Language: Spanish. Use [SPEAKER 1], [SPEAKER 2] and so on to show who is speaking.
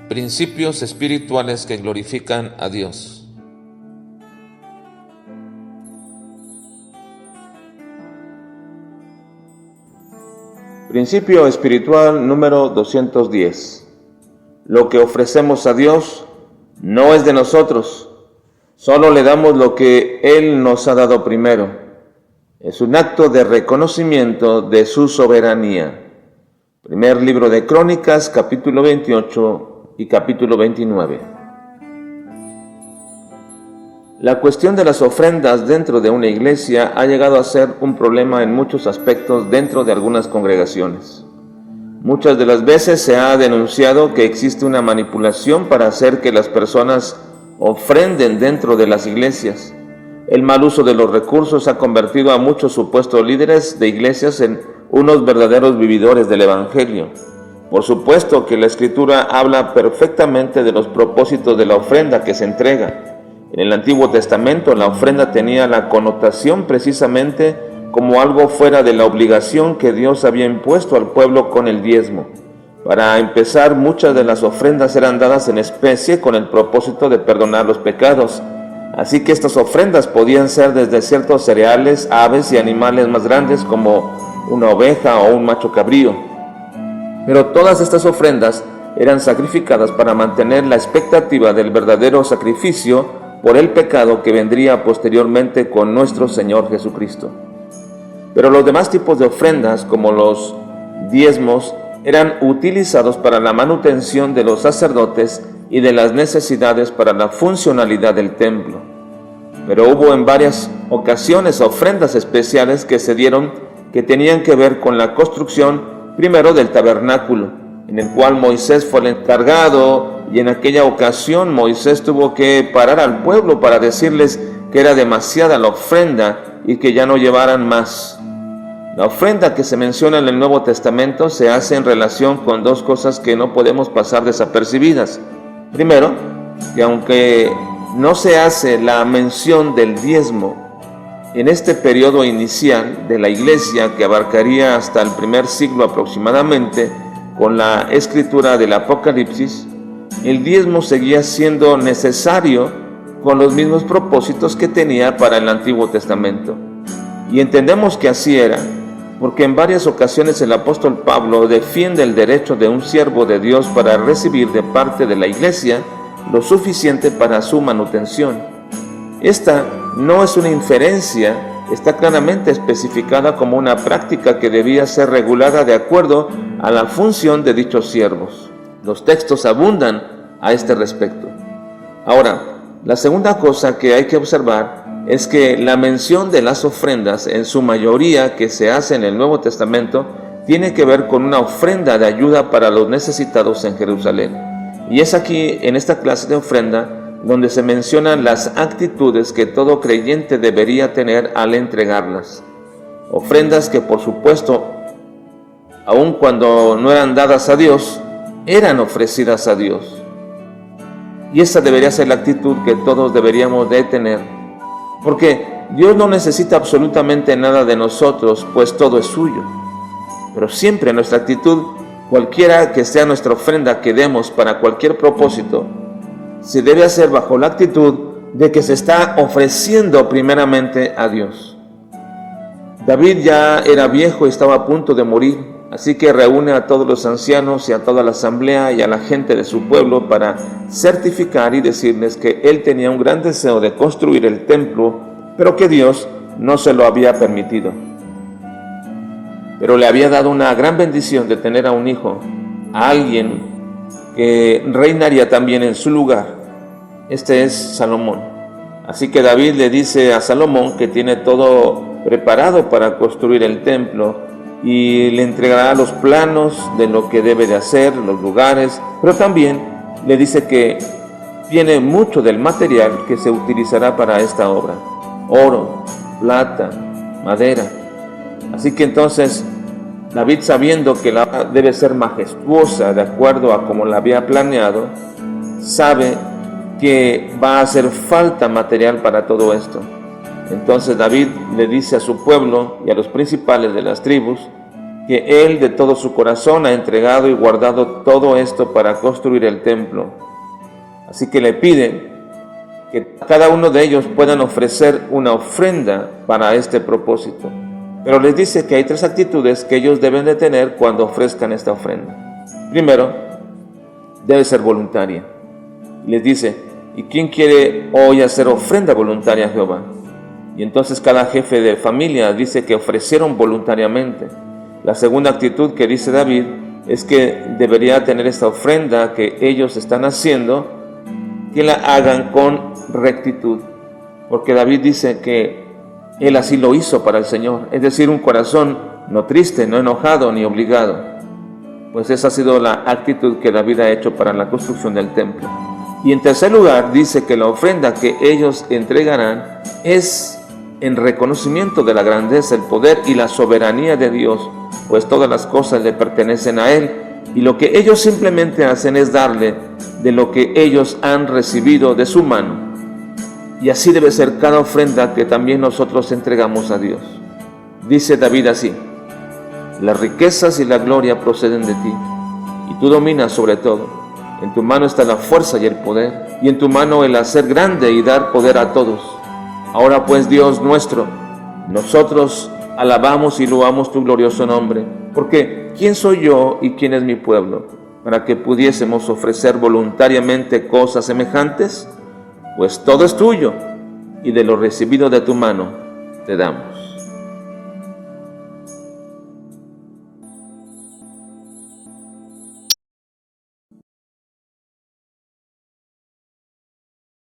[SPEAKER 1] Principios espirituales que glorifican a Dios. Principio espiritual número 210. Lo que ofrecemos a Dios no es de nosotros, solo le damos lo que Él nos ha dado primero. Es un acto de reconocimiento de su soberanía. Primer libro de Crónicas, capítulo 28 y capítulo 29. La cuestión de las ofrendas dentro de una iglesia ha llegado a ser un problema en muchos aspectos dentro de algunas congregaciones. Muchas de las veces se ha denunciado que existe una manipulación para hacer que las personas ofrenden dentro de las iglesias. El mal uso de los recursos ha convertido a muchos supuestos líderes de iglesias en unos verdaderos vividores del Evangelio. Por supuesto que la Escritura habla perfectamente de los propósitos de la ofrenda que se entrega. En el Antiguo Testamento la ofrenda tenía la connotación precisamente como algo fuera de la obligación que Dios había impuesto al pueblo con el diezmo. Para empezar, muchas de las ofrendas eran dadas en especie con el propósito de perdonar los pecados. Así que estas ofrendas podían ser desde ciertos cereales, aves y animales más grandes como una oveja o un macho cabrío. Pero todas estas ofrendas eran sacrificadas para mantener la expectativa del verdadero sacrificio por el pecado que vendría posteriormente con nuestro Señor Jesucristo. Pero los demás tipos de ofrendas, como los diezmos, eran utilizados para la manutención de los sacerdotes y de las necesidades para la funcionalidad del templo. Pero hubo en varias ocasiones ofrendas especiales que se dieron que tenían que ver con la construcción primero del tabernáculo, en el cual Moisés fue el encargado, y en aquella ocasión Moisés tuvo que parar al pueblo para decirles que era demasiada la ofrenda y que ya no llevaran más. La ofrenda que se menciona en el Nuevo Testamento se hace en relación con dos cosas que no podemos pasar desapercibidas. Primero, que aunque no se hace la mención del diezmo en este periodo inicial de la iglesia, que abarcaría hasta el primer siglo aproximadamente, con la escritura del Apocalipsis, el diezmo seguía siendo necesario con los mismos propósitos que tenía para el Antiguo Testamento. Y entendemos que así era, porque en varias ocasiones el apóstol Pablo defiende el derecho de un siervo de Dios para recibir de parte de la iglesia lo suficiente para su manutención. Esta no es una inferencia, está claramente especificada como una práctica que debía ser regulada de acuerdo a la función de dichos siervos. Los textos abundan a este respecto. Ahora, la segunda cosa que hay que observar es que la mención de las ofrendas, en su mayoría que se hace en el Nuevo Testamento, tiene que ver con una ofrenda de ayuda para los necesitados en Jerusalén. Y es aquí, en esta clase de ofrenda, donde se mencionan las actitudes que todo creyente debería tener al entregarlas. Ofrendas que, por supuesto, aun cuando no eran dadas a Dios, eran ofrecidas a Dios. Y esa debería ser la actitud que todos deberíamos de tener, porque Dios no necesita absolutamente nada de nosotros, pues todo es suyo. Pero siempre nuestra actitud, cualquiera que sea nuestra ofrenda que demos para cualquier propósito, se debe hacer bajo la actitud de que se está ofreciendo primeramente a Dios. David ya era viejo y estaba a punto de morir, así que reúne a todos los ancianos y a toda la asamblea y a la gente de su pueblo para certificar y decirles que él tenía un gran deseo de construir el templo, pero que Dios no se lo había permitido. Pero le había dado una gran bendición de tener a un hijo, a alguien que reinaría también en su lugar. Este es Salomón. Así que David le dice a Salomón que tiene todo preparado para construir el templo y le entregará los planos de lo que debe de hacer, los lugares, pero también le dice que tiene mucho del material que se utilizará para esta obra: oro, plata, madera. Así que entonces David, sabiendo que la obra debe ser majestuosa de acuerdo a como la había planeado, sabe que va a hacer falta material para todo esto. Entonces David le dice a su pueblo y a los principales de las tribus que él de todo su corazón ha entregado y guardado todo esto para construir el templo. Así que le pide que cada uno de ellos puedan ofrecer una ofrenda para este propósito. Pero les dice que hay 3 actitudes que ellos deben de tener cuando ofrezcan esta ofrenda. Primero, debe ser voluntaria. Les dice, ¿y quién quiere hoy hacer ofrenda voluntaria a Jehová? Y entonces cada jefe de familia dice que ofrecieron voluntariamente. La segunda actitud que dice David es que debería tener esta ofrenda que ellos están haciendo, que la hagan con rectitud. Porque David dice que él así lo hizo para el Señor, es decir, un corazón no triste, no enojado ni obligado. Pues esa ha sido la actitud que David ha hecho para la construcción del templo. Y en tercer lugar dice que la ofrenda que ellos entregarán es en reconocimiento de la grandeza, el poder y la soberanía de Dios, pues todas las cosas le pertenecen a Él, y lo que ellos simplemente hacen es darle de lo que ellos han recibido de su mano. Y así debe ser cada ofrenda que también nosotros entregamos a Dios. Dice David así: las riquezas y la gloria proceden de ti, y tú dominas sobre todo. En tu mano está la fuerza y el poder, y en tu mano el hacer grande y dar poder a todos. Ahora pues, Dios nuestro, nosotros alabamos y loamos tu glorioso nombre, porque ¿quién soy yo y quién es mi pueblo para que pudiésemos ofrecer voluntariamente cosas semejantes? Pues todo es tuyo, y de lo recibido de tu mano te damos.